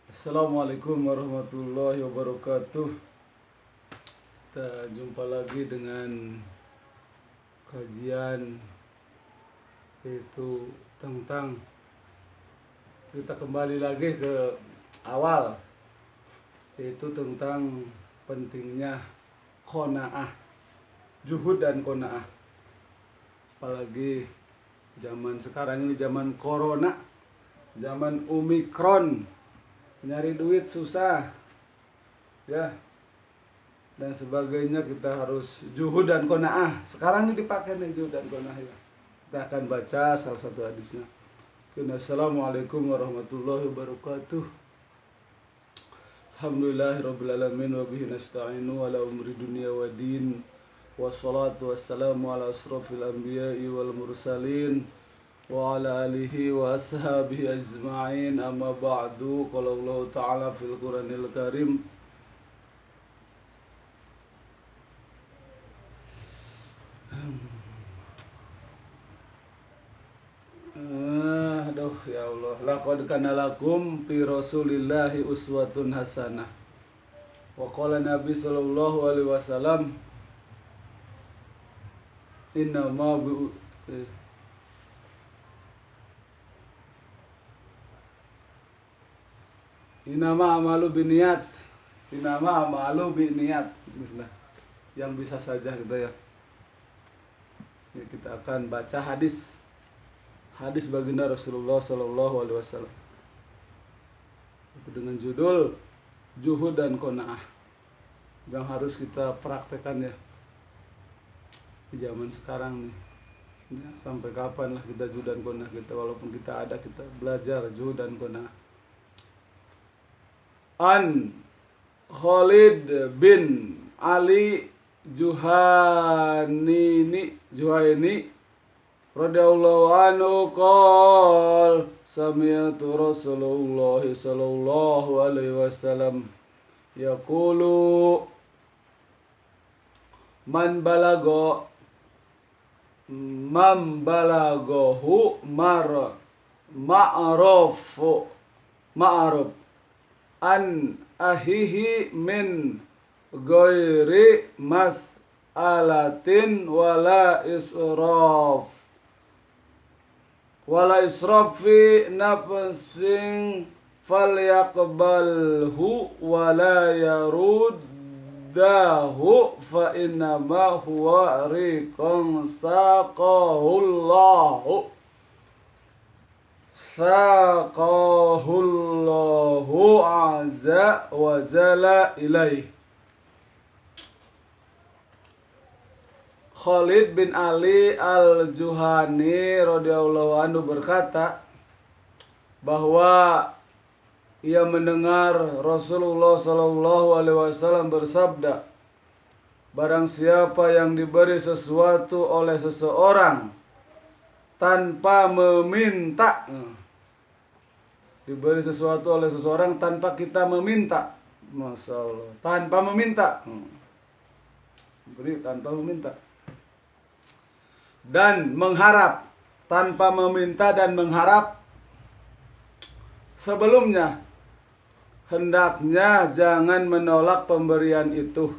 Assalamualaikum warahmatullahi wabarakatuh. Kita jumpa lagi dengan kajian itu tentang kita kembali lagi ke awal, yaitu tentang pentingnya qanaah, juhud dan qanaah. Apalagi zaman sekarang ini, zaman corona, zaman omikron, nyari duit susah ya dan sebagainya. Kita harus juhud dan qanaah. Sekarang ini dipakai nih juhud dan qanaah ya. Kita akan baca salah satu hadisnya. Assalamualaikum warahmatullahi wabarakatuh. Alhamdulillahirabbil alamin wa bihi nasta'inu ala umri dunya wa din. Wassalatu wassalamu ala asrofil anbiya'i wal mursalin wa ala alihi wa ashabihi ajma'in. Amma ba'du. Qala Allah ta'ala fil Qur'anil Karim, aduh ya Allah, laqad kana lakum fi rasulillahi uswatun hasanah. Wa qala Nabi sallallahu alaihi wasallam, inna ma bi Inama amalu biniat. Inama amalu biniat. Bismillah. Yang bisa saja kita ya. Ini kita akan baca hadis baginda Rasulullah Sallallahu Alaihi Wasallam. Itu dengan judul juhud dan qanaah, yang harus kita praktekkan ya di zaman sekarang nih. Ya, sampai kapan lah kita juhud dan qanaah kita, walaupun kita ada, kita belajar juhud dan qanaah. An Khalid bin Ali Juhaini radhiyallahu anhu qol sami'tu Rasulullah sallallahu alaihi wasallam yaqulu man balagahu ma'ruf an ahihi min ghairi mas'alatin wala israf fi nafsin falyaqbalhu wala yaruddahu fa innama huwa riqan saqahullahu azza wa jalla ilaih. Khalid bin Ali al-Juhani radhiyallahu anhu berkata bahwa ia mendengar Rasulullah sallallahu alaihi wasallam bersabda, barang siapa yang diberi sesuatu oleh seseorang tanpa meminta, diberi sesuatu oleh seseorang tanpa kita meminta, Masya Allah, tanpa meminta, beri tanpa meminta, dan mengharap, tanpa meminta dan mengharap, sebelumnya hendaknya jangan menolak pemberian itu.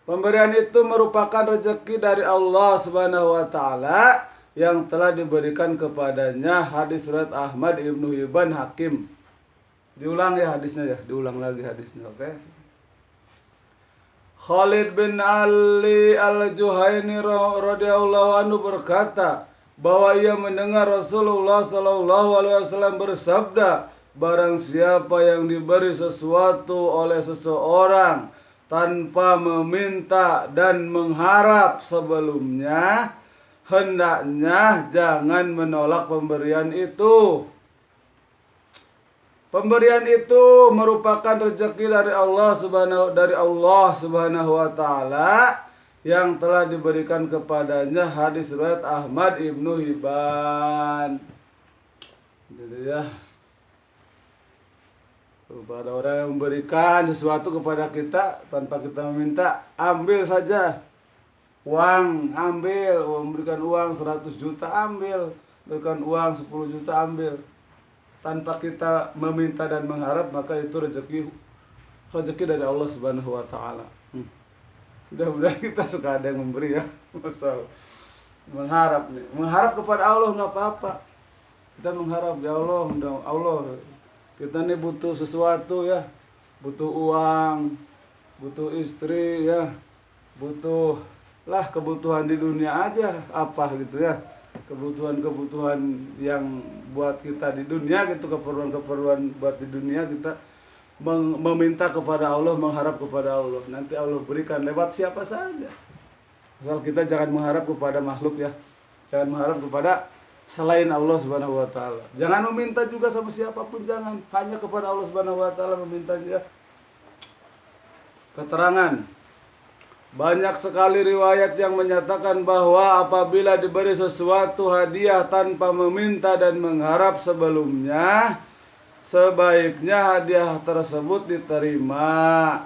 Pemberian itu merupakan rezeki dari Allah Subhanahu wa taala yang telah diberikan kepadanya. Hadis riwayat Ahmad, Ibnu Hibban, Hakim. Diulang ya hadisnya ya, diulang lagi hadisnya, oke? Khalid bin Ali al-Juhaini radhiyallahu anhu berkata bahwa ia mendengar Rasulullah sallallahu alaihi wasallam bersabda, barang siapa yang diberi sesuatu oleh seseorang tanpa meminta dan mengharap sebelumnya, hendaknya jangan menolak pemberian itu. Pemberian itu merupakan rezeki dari Allah Subhanahu wa taala yang telah diberikan kepadanya. Hadis riwayat Ahmad, Ibnu Hibban. Jadi ya, kepada orang yang memberikan sesuatu kepada kita tanpa kita meminta, ambil saja. Uang, ambil. Memberikan uang 100 juta, ambil. Memberikan uang 10 juta, ambil. tanpa kita meminta dan mengharap, maka itu rezeki dari Allah Subhanahu wa taala. Mudah-mudahan kita suka ada yang memberi ya. Masalah mengharap nih. Mengharap kepada Allah nggak apa-apa. Kita mengharap, ya Allah, Allah, kita nih butuh sesuatu ya. Butuh uang, butuh istri ya. Butuh lah kebutuhan di dunia aja apa gitu ya. Kebutuhan-kebutuhan yang buat kita di dunia gitu, keperluan-keperluan buat di dunia kita meminta kepada Allah, mengharap kepada Allah. Nanti Allah berikan lewat siapa saja. Asal kita jangan mengharap kepada makhluk ya. Jangan mengharap kepada selain Allah Subhanahu wa taala. Jangan meminta juga sama siapapun, jangan. Hanya kepada Allah Subhanahu wa taala memintanya. Keterangan. Banyak sekali riwayat yang menyatakan bahwa apabila diberi sesuatu hadiah tanpa meminta dan mengharap sebelumnya, sebaiknya hadiah tersebut diterima,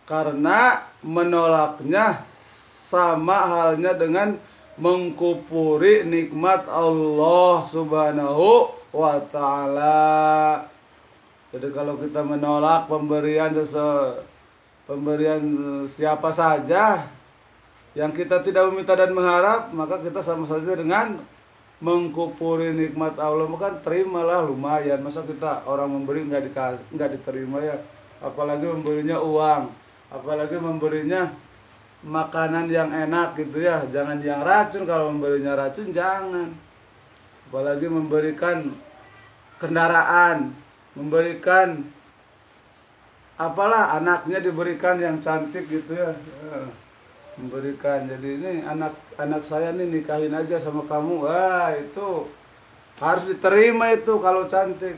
karena menolaknya sama halnya dengan mengkufuri nikmat Allah Subhanahu wa taala. Jadi kalau kita menolak pemberian siapa saja yang kita tidak meminta dan mengharap, maka kita sama saja dengan mengkufuri nikmat Allah. Maka terimalah, lumayan. Masa kita orang memberi nggak diterima ya, apalagi memberinya uang, apalagi memberinya makanan yang enak gitu ya. Jangan yang racun. Kalau memberinya racun jangan. Apalagi memberikan kendaraan, memberikan apalah, anaknya diberikan yang cantik gitu ya. Memberikan, jadi ini anak saya nih nikahin aja sama kamu, wah itu harus diterima itu kalau cantik.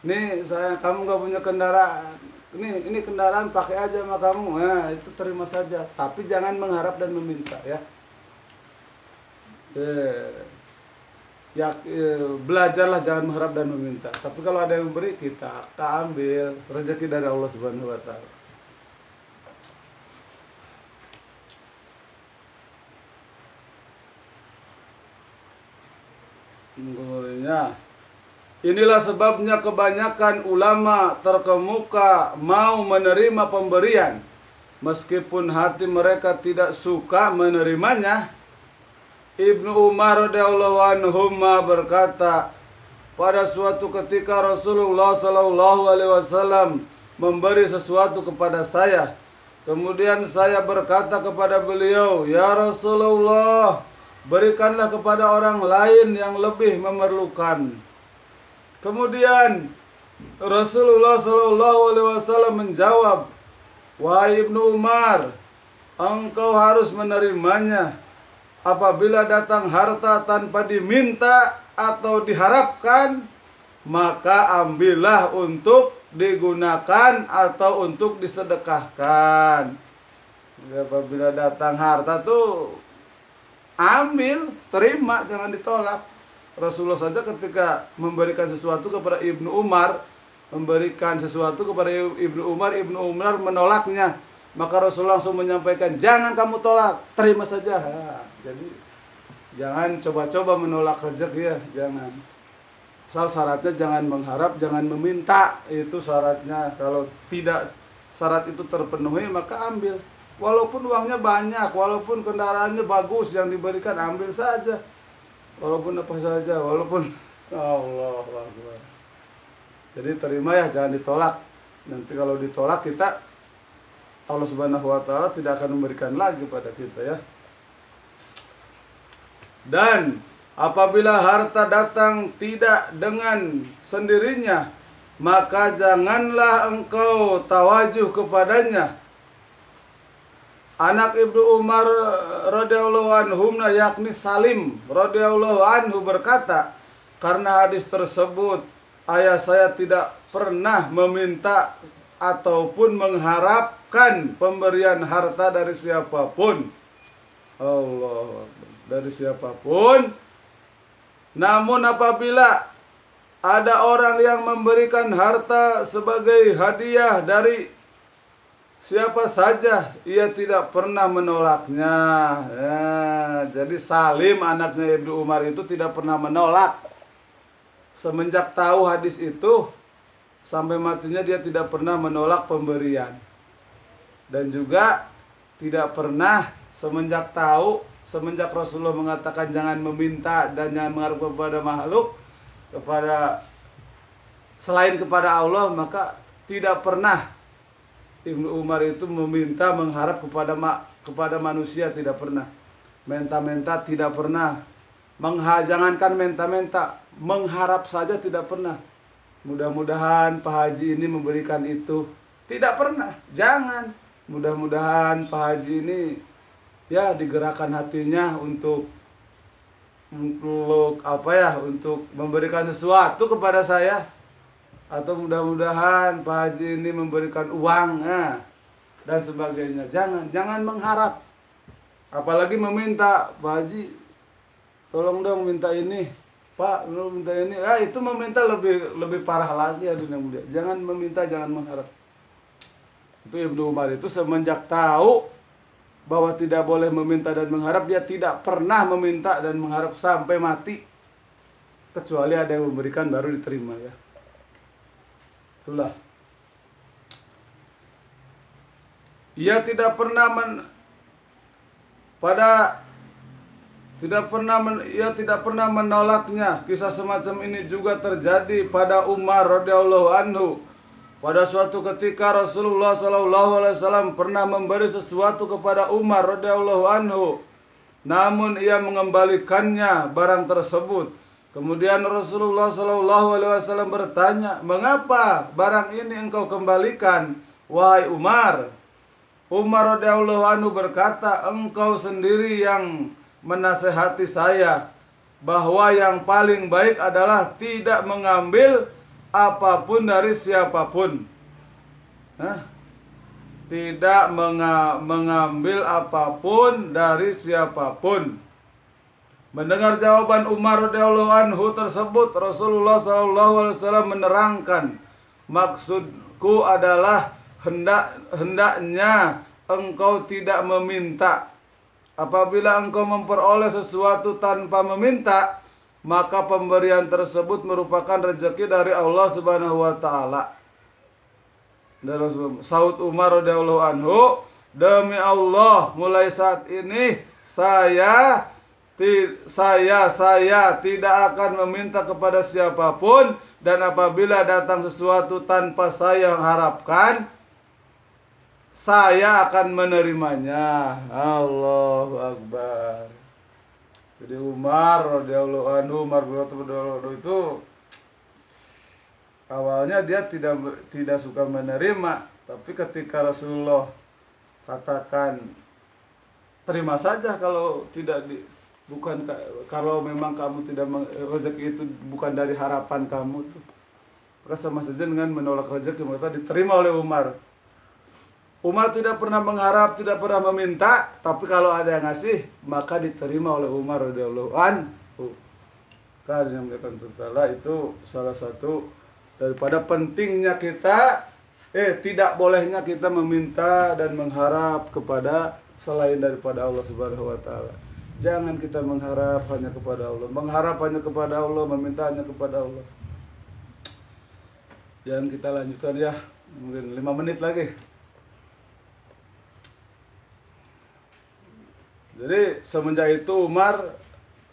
Nih kamu nggak punya kendaraan, ini kendaraan pakai aja sama kamu, nah itu terima saja, tapi jangan mengharap dan meminta ya. Belajarlah jangan mengharap dan meminta. Tapi kalau ada yang memberi, kita ambil rezeki dari Allah Subhanahu wa taala. Inilah sebabnya kebanyakan ulama terkemuka mau menerima pemberian meskipun hati mereka tidak suka menerimanya. Ibnu Umar radhiyallahu anhu berkata, pada suatu ketika Rasulullah sallallahu alaihi wasallam memberi sesuatu kepada saya. Kemudian saya berkata kepada beliau, "Ya Rasulullah, berikanlah kepada orang lain yang lebih memerlukan." Kemudian Rasulullah sallallahu alaihi wasallam menjawab, "Wahai Ibnu Umar, engkau harus menerimanya. Apabila datang harta tanpa diminta atau diharapkan, maka ambillah untuk digunakan atau untuk disedekahkan." Jadi apabila datang harta tuh ambil, terima, jangan ditolak. Rasulullah saja ketika memberikan sesuatu kepada Ibnu Umar, Ibnu Umar menolaknya. Maka Rasulullah langsung menyampaikan, jangan kamu tolak, terima saja. Jadi jangan coba-coba menolak rezeki ya, jangan. Asal syaratnya jangan mengharap, jangan meminta, itu syaratnya. Kalau tidak syarat itu terpenuhi, maka ambil. Walaupun uangnya banyak, walaupun kendaraannya bagus yang diberikan, ambil saja. Walaupun apa saja, walaupun Allah Akbar. Jadi terima ya, jangan ditolak. Nanti kalau ditolak kita, Allah Subhanahu wa taala tidak akan memberikan lagi pada kita ya. Dan apabila harta datang tidak dengan sendirinya, maka janganlah engkau tawajuh kepadanya. Anak Ibnu Umar radhiyallahu anhu, yakni Salim radhiyallahu anhu berkata, karena hadis tersebut ayah saya tidak pernah meminta ataupun mengharapkan pemberian harta dari siapapun. Allah, dari siapapun. Namun apabila ada orang yang memberikan harta sebagai hadiah dari siapa saja, ia tidak pernah menolaknya. Ya, jadi Salim anaknya Ibnu Umar itu tidak pernah menolak semenjak tahu hadis itu sampai matinya dia tidak pernah menolak pemberian. Dan juga tidak pernah semenjak Rasulullah mengatakan jangan meminta dan jangan mengharap kepada makhluk, selain kepada Allah, maka tidak pernah Ibnu Umar itu meminta mengharap kepada manusia, tidak pernah. Menta-menta tidak pernah. Jangankan menta-menta, mengharap saja tidak pernah. Mudah-mudahan Pak Haji ini memberikan itu, tidak pernah. Jangan. Mudah-mudahan Pak Haji ini ya digerakkan hatinya untuk memberikan sesuatu kepada saya, atau mudah-mudahan Pak Haji ini memberikan uang dan sebagainya. Jangan mengharap, apalagi meminta. Pak Haji tolong dong minta ini, Pak lu minta ini. Itu meminta lebih parah lagi ya dunia mulia. Jangan meminta, jangan mengharap. Itu Ibnu Umar itu semenjak tahu bahwa tidak boleh meminta dan mengharap, dia tidak pernah meminta dan mengharap sampai mati, kecuali ada yang memberikan baru diterima ya. Itulah. Ia tidak pernah menolaknya. Kisah semacam ini juga terjadi pada Umar radhiyallahu anhu. Pada suatu ketika Rasulullah SAW pernah memberi sesuatu kepada Umar radhiyallahu anhu, namun ia mengembalikannya barang tersebut. Kemudian Rasulullah SAW bertanya, mengapa barang ini engkau kembalikan, wahai Umar? Umar radhiyallahu anhu berkata, engkau sendiri yang menasehati saya bahwa yang paling baik adalah tidak mengambil apapun dari siapapun. Tidak mengambil apapun dari siapapun. Mendengar jawaban Umar radhiyallahu anhu tersebut, Rasulullah SAW menerangkan, maksudku adalah hendaknya engkau tidak meminta. Apabila engkau memperoleh sesuatu tanpa meminta, maka pemberian tersebut merupakan rezeki dari Allah Subhanahu wa taala. Saud Umar radhiyallahu anhu, demi Allah, mulai saat ini saya tidak akan meminta kepada siapapun, dan apabila datang sesuatu tanpa saya harapkan, saya akan menerimanya. Allahu Akbar. Jadi Umar radhiyallahu anhu, itu awalnya dia tidak suka menerima, tapi ketika Rasulullah katakan terima saja kalau kalau memang kamu tidak rezeki itu bukan dari harapan kamu tuh, maka sama saja dengan menolak rezeki, maka diterima oleh Umar. Umar tidak pernah mengharap, tidak pernah meminta, tapi kalau ada yang ngasih, maka diterima oleh Umar radhiyallahu anhu. Karena itu salah satu daripada pentingnya kita, tidak bolehnya kita meminta dan mengharap kepada selain daripada Allah Subhanahu wa taala. Jangan kita mengharap hanya kepada Allah, mengharap hanya kepada Allah, meminta hanya kepada Allah. Jangan kita lanjutkan ya, mungkin 5 menit lagi. Jadi semenjak itu Umar,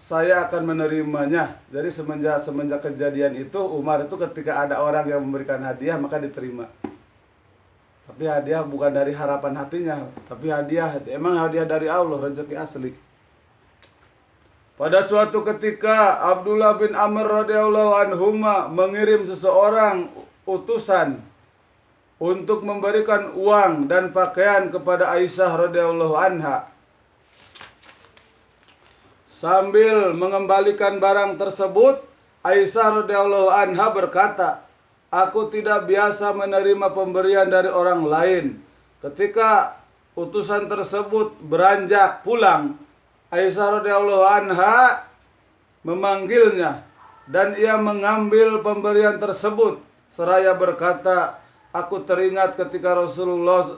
saya akan menerimanya. Jadi semenjak kejadian itu, Umar itu ketika ada orang yang memberikan hadiah maka diterima. Tapi hadiah bukan dari harapan hatinya, tapi emang hadiah dari Allah, rezeki asli. Pada suatu ketika Abdullah bin Amr radhiyallahu anhuma mengirim seseorang utusan untuk memberikan uang dan pakaian kepada Aisyah radhiyallahu anha. Sambil mengembalikan barang tersebut, Aisyah radhiyallahu anha berkata, aku tidak biasa menerima pemberian dari orang lain. Ketika utusan tersebut beranjak pulang, Aisyah radhiyallahu anha memanggilnya dan ia mengambil pemberian tersebut seraya berkata, aku teringat ketika Rasulullah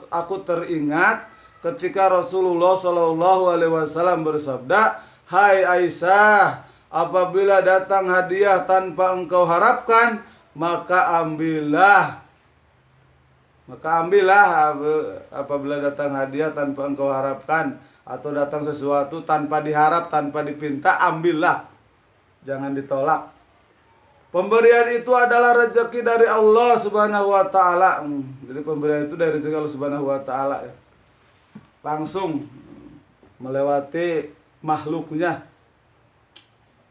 SAW bersabda, hai Aisyah, apabila datang hadiah tanpa engkau harapkan, maka ambillah. Apabila datang hadiah tanpa engkau harapkan, atau datang sesuatu tanpa diharap, tanpa dipinta, ambillah. Jangan ditolak. Pemberian itu adalah rezeki dari Allah Subhanahu wa taala. Jadi pemberian itu dari rezeki Allah Subhanahu wa taala ya. Langsung melewati makhluknya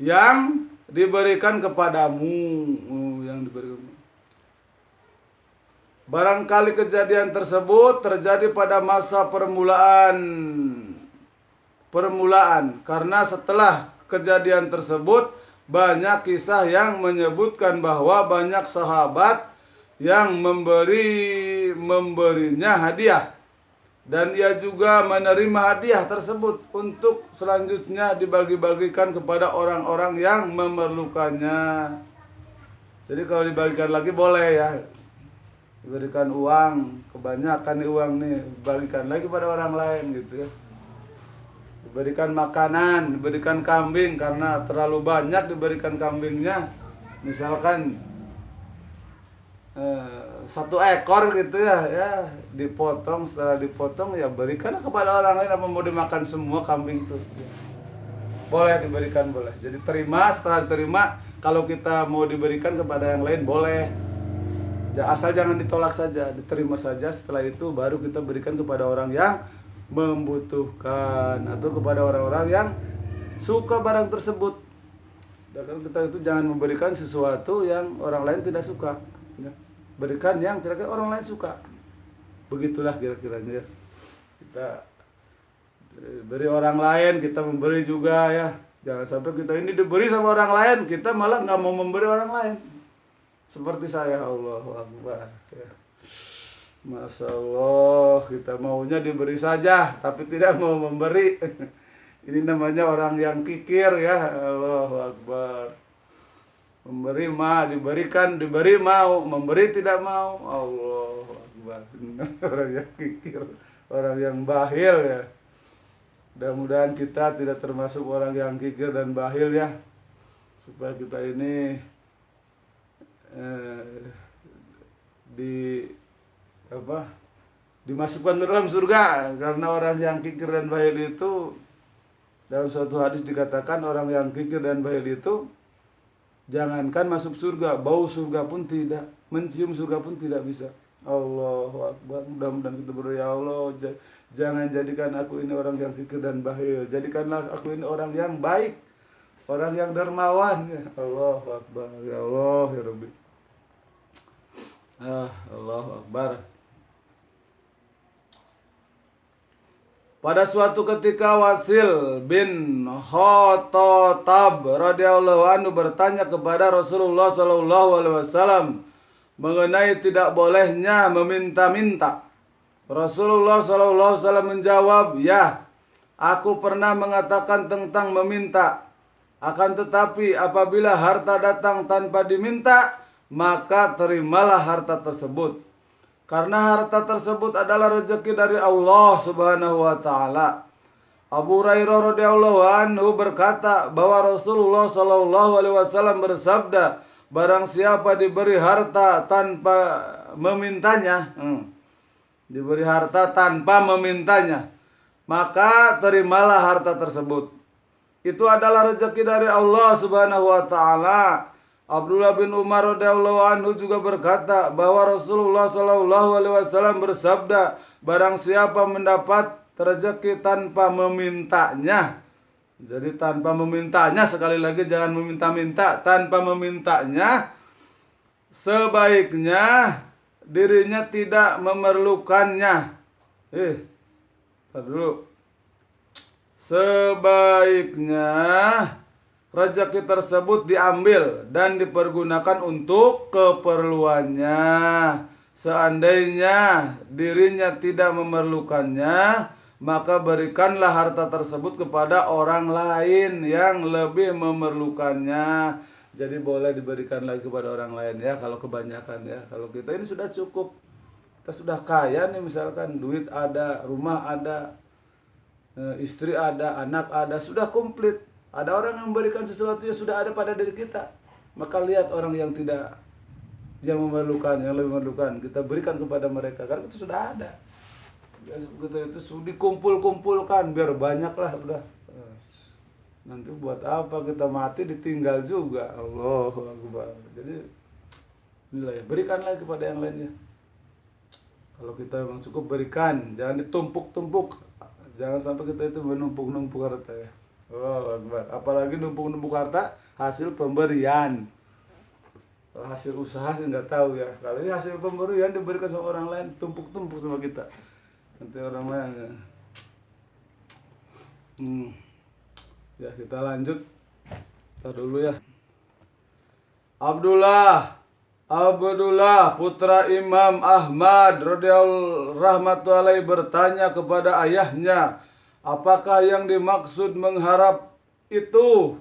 yang diberikan kepadamu, yang diberikan. Barangkali kejadian tersebut terjadi pada masa permulaan, karena setelah kejadian tersebut banyak kisah yang menyebutkan bahwa banyak sahabat yang memberinya hadiah, dan ia juga menerima hadiah tersebut untuk selanjutnya dibagi-bagikan kepada orang-orang yang memerlukannya. Jadi kalau dibagikan lagi boleh ya, diberikan uang, kebanyakan nih uang nih, bagikan lagi pada orang lain gitu ya. Diberikan makanan, diberikan kambing, karena terlalu banyak diberikan kambingnya. Misalkan 1 ekor gitu ya, dipotong, setelah dipotong ya berikan kepada orang lain. Apa mau dimakan semua kambing itu? Boleh diberikan, boleh. Jadi terima, setelah diterima, kalau kita mau diberikan kepada yang lain boleh. Asal jangan ditolak saja, diterima saja. Setelah itu baru kita berikan kepada orang yang membutuhkan atau kepada orang-orang yang suka barang tersebut. Dan kita itu jangan memberikan sesuatu yang orang lain tidak suka ya. Berikan yang kira-kira orang lain suka. Begitulah kira-kiranya. Kita beri orang lain, kita memberi juga ya. Jangan sampai kita ini diberi sama orang lain, kita malah nggak mau memberi orang lain. Seperti saya, Allahu Akbar ya. Masya Allah, kita maunya diberi saja, tapi tidak mau memberi. Ini namanya orang yang kikir ya. Allahu Akbar. Memberi diberikan, diberi mau, memberi tidak mau. Allahu Akbar. Orang yang kikir, orang yang bahil ya. Mudah-mudahan kita tidak termasuk orang yang kikir dan bahil ya. Supaya kita ini dimasukkan ke dalam surga. Karena orang yang kikir dan bahil itu, dalam suatu hadis dikatakan orang yang kikir dan bahil itu jangankan masuk surga, bau surga pun tidak, mencium surga pun tidak bisa. Allahu Akbar. Mudah-mudahan kita berdoa, ya Allah, jangan jadikan aku ini orang yang kikir dan bahil, jadikanlah aku ini orang yang baik, orang yang dermawan ya. Allahu Akbar. Ya Allah ya Rabbi. Allahu Akbar. Pada suatu ketika Wasil bin Khototab radhiyallahu anhu bertanya kepada Rasulullah sallallahu alaihi wasallam mengenai tidak bolehnya meminta-minta. Rasulullah sallallahu alaihi wasallam menjawab, "Ya, aku pernah mengatakan tentang meminta. Akan tetapi apabila harta datang tanpa diminta, maka terimalah harta tersebut. Karena harta tersebut adalah rezeki dari Allah Subhanahu wa taala." Abu Hurairah radhiyallahu anhu berkata bahwa Rasulullah sallallahu alaihi wasallam bersabda, barang siapa diberi harta tanpa memintanya, diberi harta tanpa memintanya, maka terimalah harta tersebut. Itu adalah rezeki dari Allah Subhanahu wa taala. Abdullah bin Umar radhiyallahu anhu juga berkata bahwa Rasulullah sallallahu alaihi wasallam bersabda, barang siapa mendapat rezeki tanpa memintanya. Jadi tanpa memintanya, sekali lagi jangan meminta-minta, tanpa memintanya, sebaiknya dirinya tidak memerlukannya. Dulu. Sebaiknya rezeki tersebut diambil dan dipergunakan untuk keperluannya. Seandainya dirinya tidak memerlukannya, maka berikanlah harta tersebut kepada orang lain yang lebih memerlukannya. Jadi boleh diberikan lagi kepada orang lain ya, kalau kebanyakan ya. Kalau kita ini sudah cukup, kita sudah kaya nih, misalkan duit ada, rumah ada, istri ada, anak ada, sudah komplit. Ada orang yang memberikan sesuatu yang sudah ada pada diri kita. Maka lihat orang yang tidak, yang memerlukan, yang lebih memerlukan, kita berikan kepada mereka karena itu sudah ada. Kita itu sudah dikumpul-kumpulkan biar banyak lah udah. Nanti buat apa kita mati ditinggal juga. Allahu Akbar. Jadi inilah ya, berikanlah kepada yang lainnya. Kalau kita memang cukup berikan, jangan ditumpuk-tumpuk. Jangan sampai kita itu menumpuk-numpuk harta ya. Allahu Akbar. Apalagi numpuk-numpuk harta hasil pemberian. Kalau hasil usaha sih nggak tahu ya. Kalau ini hasil pemberian diberikan sama orang lain, tumpuk-tumpuk sama kita. Nanti orang lain ya. Ya kita lanjut. Ntar dulu ya. Abdullah putra Imam Ahmad radhiyallahu rahmatullahi bertanya kepada ayahnya, apakah yang dimaksud mengharap itu?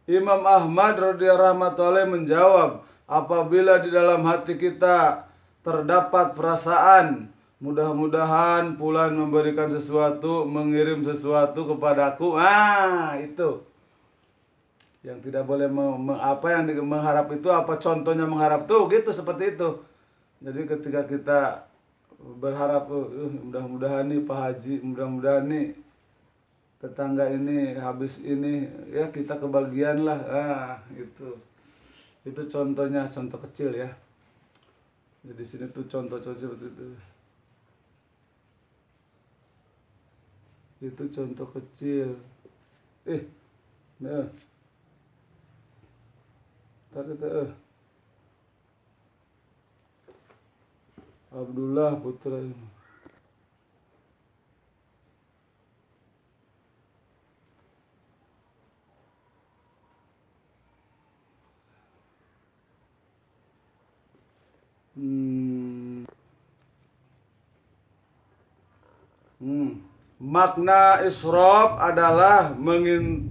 Imam Ahmad radhiyallahu rahmatullahi menjawab, apabila di dalam hati kita terdapat perasaan mudah-mudahan fulan memberikan sesuatu, mengirim sesuatu kepadaku. Itu. Yang tidak boleh apa yang mengharap itu, apa contohnya mengharap tuh gitu, seperti itu. Jadi ketika kita berharap mudah-mudahan nih Pak Haji, mudah-mudahan nih tetangga ini habis ini ya kita kebagian lah. Itu contohnya, contoh kecil ya. Jadi sini tuh contoh-contoh seperti itu. Itu contoh kecil. Nah. Tadi Abdullah putra makna israf adalah mengintai,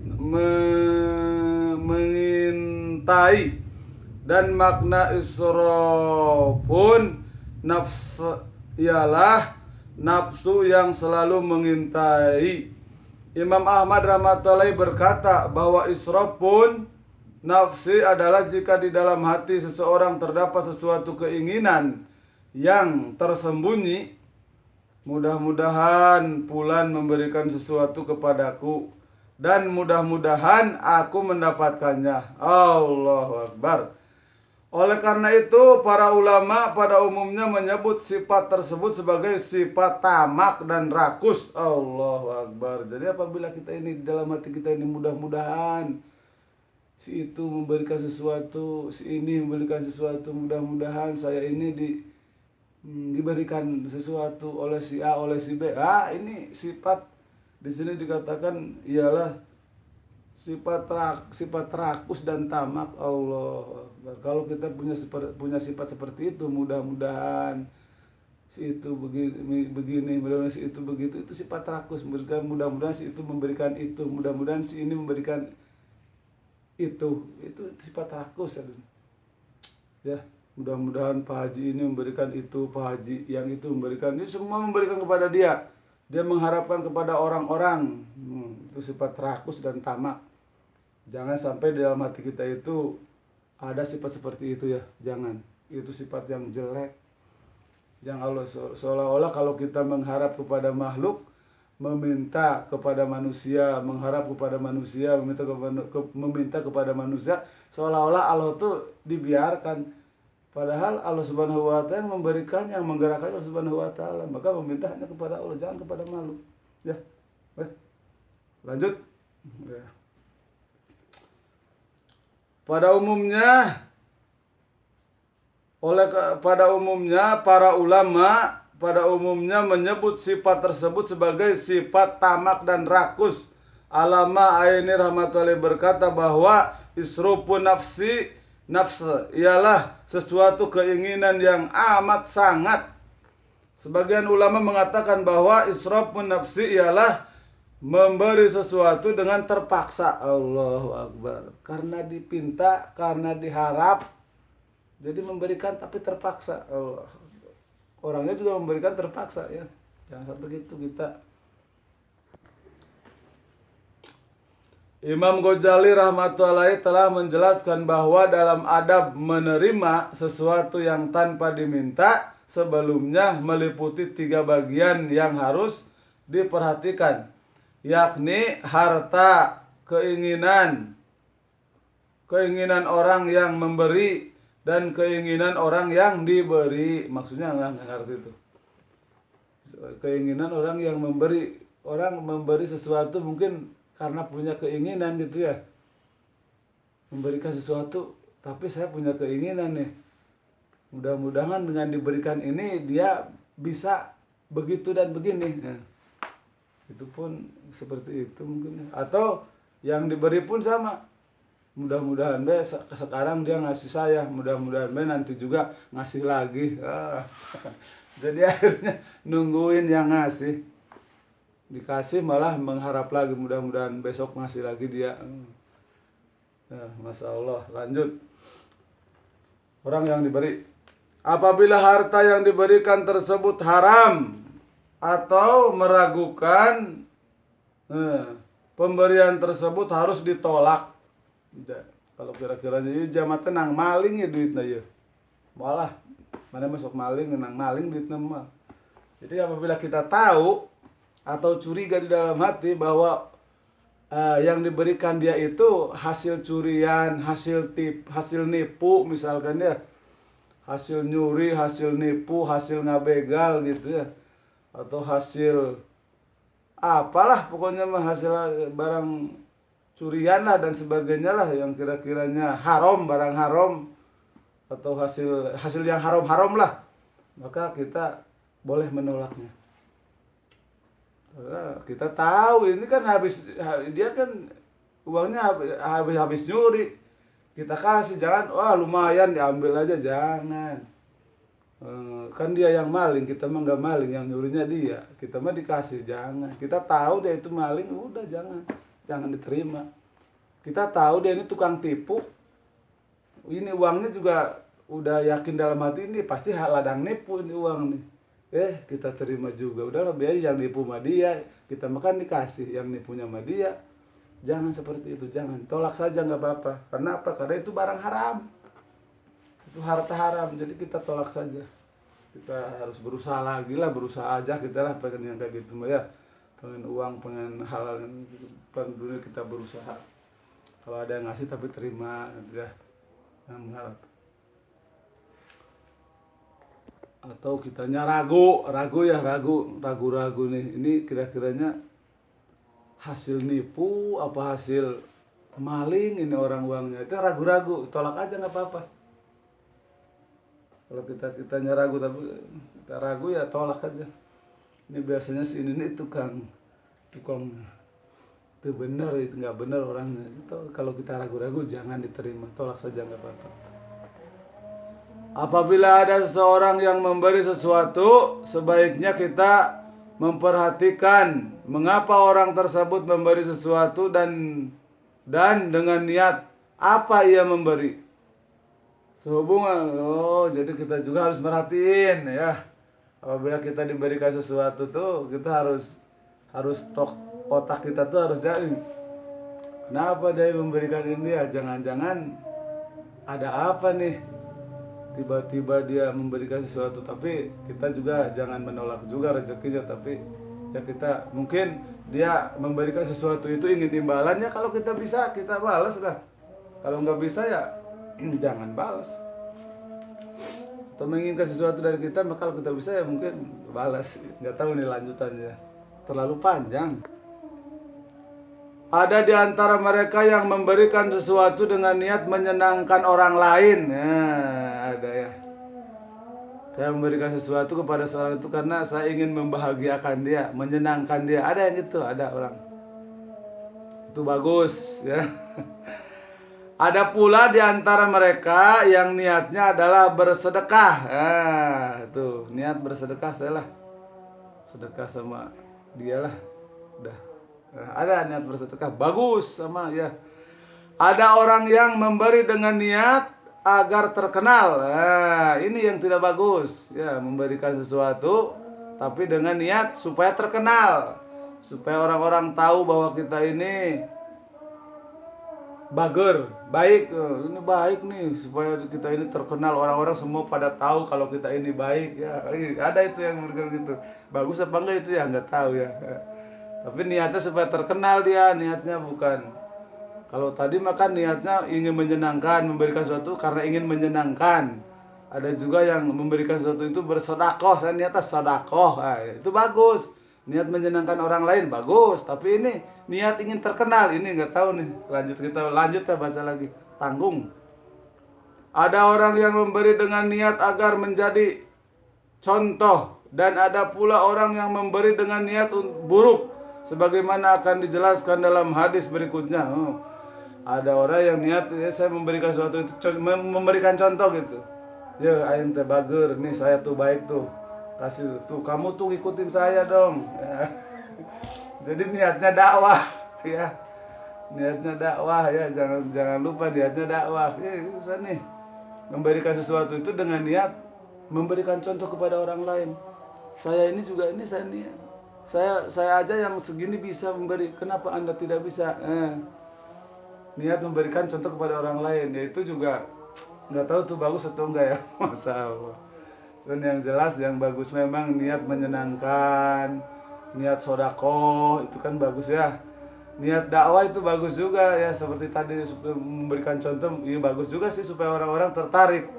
dan makna israfun ialah nafsu yang selalu mengintai. Imam Ahmad rahmatullahi berkata bahwa israf pun nafsi adalah jika di dalam hati seseorang terdapat sesuatu keinginan yang tersembunyi, mudah-mudahan fulan memberikan sesuatu kepadaku dan mudah-mudahan aku mendapatkannya. Allahu Akbar. Oleh karena itu para ulama pada umumnya menyebut sifat tersebut sebagai sifat tamak dan rakus. Allahu Akbar. Jadi apabila kita ini dalam hati kita ini mudah-mudahan si itu memberikan sesuatu, si ini memberikan sesuatu, mudah-mudahan saya ini diberikan sesuatu oleh si A, oleh si B. Ini sifat di sini dikatakan ialah sifat rakus dan tamak. Allah. Kalau kita punya sifat seperti itu, mudah-mudahan si itu begini, mudah-mudahan si itu begitu, itu sifat rakus. Mudah-mudahan si itu memberikan itu, mudah-mudahan si ini memberikan itu sifat rakus ya. Mudah-mudahan Pak Haji ini memberikan itu, Pak Haji yang itu memberikan, ini semua memberikan kepada dia. Dia mengharapkan kepada orang-orang. Itu sifat rakus dan tamak. Jangan sampai di dalam hati kita itu ada sifat seperti itu ya. Jangan. Itu sifat yang jelek. Yang Allah seolah-olah kalau kita mengharap kepada makhluk, meminta kepada manusia, mengharap kepada manusia, meminta kepada manusia, seolah-olah Allah itu dibiarkan. Padahal Allah Subhanahu wa taala yang memberikan, yang menggerakkan Allah Subhanahu wa taala. Maka meminta hanya kepada Allah, jangan kepada makhluk. Ya. Lanjut. Ya. Pada umumnya para ulama menyebut sifat tersebut sebagai sifat tamak dan rakus. Alama Aini rahmatullahi berkata bahwa isrufun nafs ialah sesuatu keinginan yang amat sangat. Sebagian ulama mengatakan bahwa israfun nafsi ialah memberi sesuatu dengan terpaksa. Allahu Akbar. Karena dipinta, karena diharap, jadi memberikan tapi terpaksa. Allah. Orangnya juga memberikan terpaksa ya. Jangan sampai gitu kita. Imam Ghazali rahmatullahi telah menjelaskan bahwa dalam adab menerima sesuatu yang tanpa diminta sebelumnya meliputi 3 bagian yang harus diperhatikan, yakni harta, keinginan orang yang memberi, dan keinginan orang yang diberi. Maksudnya nggak ngerti itu. Keinginan orang yang memberi, orang memberi sesuatu mungkin karena punya keinginan gitu ya, memberikan sesuatu, tapi saya punya keinginan nih, mudah-mudahan dengan diberikan ini dia bisa begitu dan begini. Nah, itu pun seperti itu mungkin. Atau yang diberi pun sama, mudah-mudahan sekarang dia ngasih saya, mudah-mudahan nanti juga ngasih lagi. Jadi akhirnya nungguin yang ngasih, dikasih malah mengharap lagi, mudah-mudahan besok ngasih lagi dia. Nah, Masya Allah. Lanjut. Orang yang diberi, apabila harta yang diberikan tersebut haram atau meragukan, pemberian tersebut harus ditolak. Kalau kira-kiranya ini jamaah tenang maling ya duitnya ya, malah mana masuk maling, nang maling duitnya mah. Jadi apabila kita tahu atau curiga di dalam hati bahwa yang diberikan dia itu hasil curian, hasil nipu misalkan ya, hasil nyuri, hasil nipu, hasil ngabegal gitu ya, atau hasil apalah pokoknya mah hasil barang curian lah dan sebagainya lah, yang kira-kiranya haram, barang haram, atau hasil yang haram-haram lah, maka kita boleh menolaknya. Kita tahu ini kan dia kan uangnya habis nyuri, kita kasih, jangan wah lumayan diambil aja, jangan. Kan dia yang maling, kita mah nggak maling, yang nyurinya dia, kita mah dikasih, jangan. Kita tahu dia itu maling, udah jangan diterima. Kita tahu dia ini tukang tipu, ini uangnya juga udah yakin dalam hati ini pasti ladang nipu ini uang nih. Kita terima juga, udahlah biar yang nipu sama dia, kita makan dikasih, yang nipunya sama dia. Jangan seperti itu, jangan, tolak saja nggak apa-apa. Karena apa? Karena itu barang haram, itu harta haram, jadi kita tolak saja. Kita harus berusaha lagi lah, berusaha aja kita lah, pengen yang kayak gitu ya, pengen uang, pengen halal, pengen dunia, kita berusaha. Kalau ada yang ngasih tapi terima, ya, jangan mengharap. Atau kitanya ragu nih, ini kira-kiranya hasil nipu apa hasil maling ini orang uangnya, itu ragu-ragu, tolak aja nggak apa-apa. Kalau kitanya ragu, tapi kita ragu ya tolak aja. Ini biasanya si ini nih tukang itu benar, itu nggak benar orangnya. Itu kalau kita ragu-ragu jangan diterima, tolak saja nggak apa-apa. Apabila ada seseorang yang memberi sesuatu, sebaiknya kita memperhatikan mengapa orang tersebut memberi sesuatu dan dengan niat apa ia memberi. Sehubungan, jadi kita juga harus merhatiin ya. Apabila kita diberikan sesuatu tuh, kita harus otak kita tuh harus jadi, kenapa dia memberikan ini ya? Jangan-jangan ada apa nih? Tiba-tiba dia memberikan sesuatu, tapi kita juga jangan menolak juga rezekinya, tapi ya kita mungkin dia memberikan sesuatu itu ingin imbalannya, kalau kita bisa kita balas lah, kalau nggak bisa ya jangan balas. Atau menginginkan sesuatu dari kita, maka kalau kita bisa ya mungkin balas. Nggak tahu nih lanjutannya, terlalu panjang. Ada di antara mereka yang memberikan sesuatu dengan niat menyenangkan orang lain. Ada ya. Saya memberikan sesuatu kepada seorang itu karena saya ingin membahagiakan dia, menyenangkan dia. Ada yang gitu, ada orang. Itu bagus ya. Ada pula di antara mereka yang niatnya adalah bersedekah. Tuh, niat bersedekah saya lah. Sedekah sama dia lah. Udah. Ada niat bersedekah, bagus sama ya. Ada orang yang memberi dengan niat agar terkenal. Ini yang tidak bagus ya, memberikan sesuatu tapi dengan niat supaya terkenal, supaya orang-orang tahu bahwa kita ini bager, baik, ini baik nih supaya kita ini terkenal orang-orang semua pada tahu kalau kita ini baik ya. Ada itu yang bergerak gitu. Bagus apa enggak itu ya nggak tahu ya. Tapi niatnya supaya terkenal dia, niatnya bukan. Kalau tadi makan niatnya ingin menyenangkan, memberikan sesuatu karena ingin menyenangkan. Ada juga yang memberikan sesuatu itu bersedekah, saya niatnya sedekah. Nah, itu bagus. Niat menyenangkan orang lain bagus, tapi ini niat ingin terkenal, ini nggak tahu nih. Lanjut ya baca lagi. Tanggung. Ada orang yang memberi dengan niat agar menjadi contoh dan ada pula orang yang memberi dengan niat buruk sebagaimana akan dijelaskan dalam hadis berikutnya. Ada orang yang niat ya, saya memberikan sesuatu itu memberikan contoh gitu. Ya aing teh bager nih, saya tuh baik tuh. Kasih tuh kamu tuh ikutin saya dong. Ya. Jadi niatnya dakwah ya. Niatnya dakwah ya, jangan lupa niatnya dakwah. Ya, susah nih. Memberikan sesuatu itu dengan niat memberikan contoh kepada orang lain. Saya ini juga ini saya niat. Saya aja yang segini bisa memberi. Kenapa Anda tidak bisa? Niat memberikan contoh kepada orang lain, yaitu juga nggak tahu tuh bagus atau enggak ya. Masya Allah. Dan yang jelas yang bagus memang niat menyenangkan, niat sodako itu kan bagus ya. Niat dakwah itu bagus juga ya, seperti tadi memberikan contoh, ini bagus juga sih supaya orang-orang tertarik.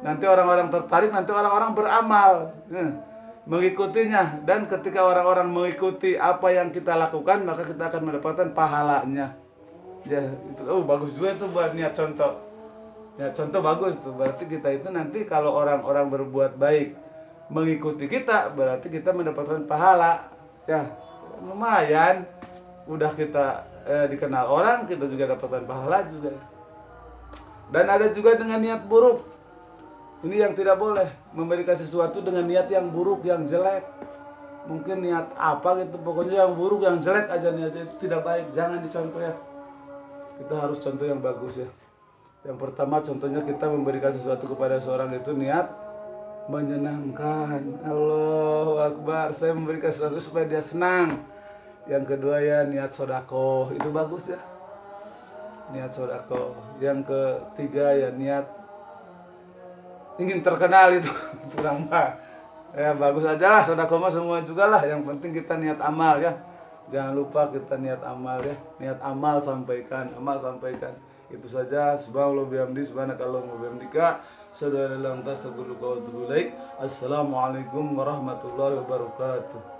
Nanti orang-orang tertarik, nanti orang-orang beramal, mengikutinya. Dan ketika orang-orang mengikuti apa yang kita lakukan, maka kita akan mendapatkan pahalanya. Ya, itu bagus juga itu buat niat contoh. Ya contoh bagus tuh, berarti kita itu nanti kalau orang-orang berbuat baik mengikuti kita, berarti kita mendapatkan pahala. Ya lumayan, udah kita dikenal orang, kita juga dapatkan pahala juga. Dan ada juga dengan niat buruk. Ini yang tidak boleh, memberikan sesuatu dengan niat yang buruk, yang jelek. Mungkin niat apa gitu, pokoknya yang buruk, yang jelek aja niatnya, itu tidak baik, jangan dicontoh ya. Kita harus contoh yang bagus ya. Yang pertama contohnya kita memberikan sesuatu kepada seorang itu niat menyenangkan. Allahu Akbar, saya memberikan sesuatu supaya dia senang. Yang kedua ya niat sodako, itu bagus ya. Niat sodako. Yang ketiga ya niat ingin terkenal itu kurang pak. Ya bagus aja lah, sodako mah semua juga lah. Yang penting kita niat amal ya. Jangan lupa kita niat amal ya. Niat amal sampaikan, amal sampaikan. Itu saja. Subhanallah bihamdi, subhanakallahumma bihamdika, asyhadu an la ilaha illa anta astaghfiruka wa atubu ilaik. Assalamualaikum warahmatullahi wabarakatuh.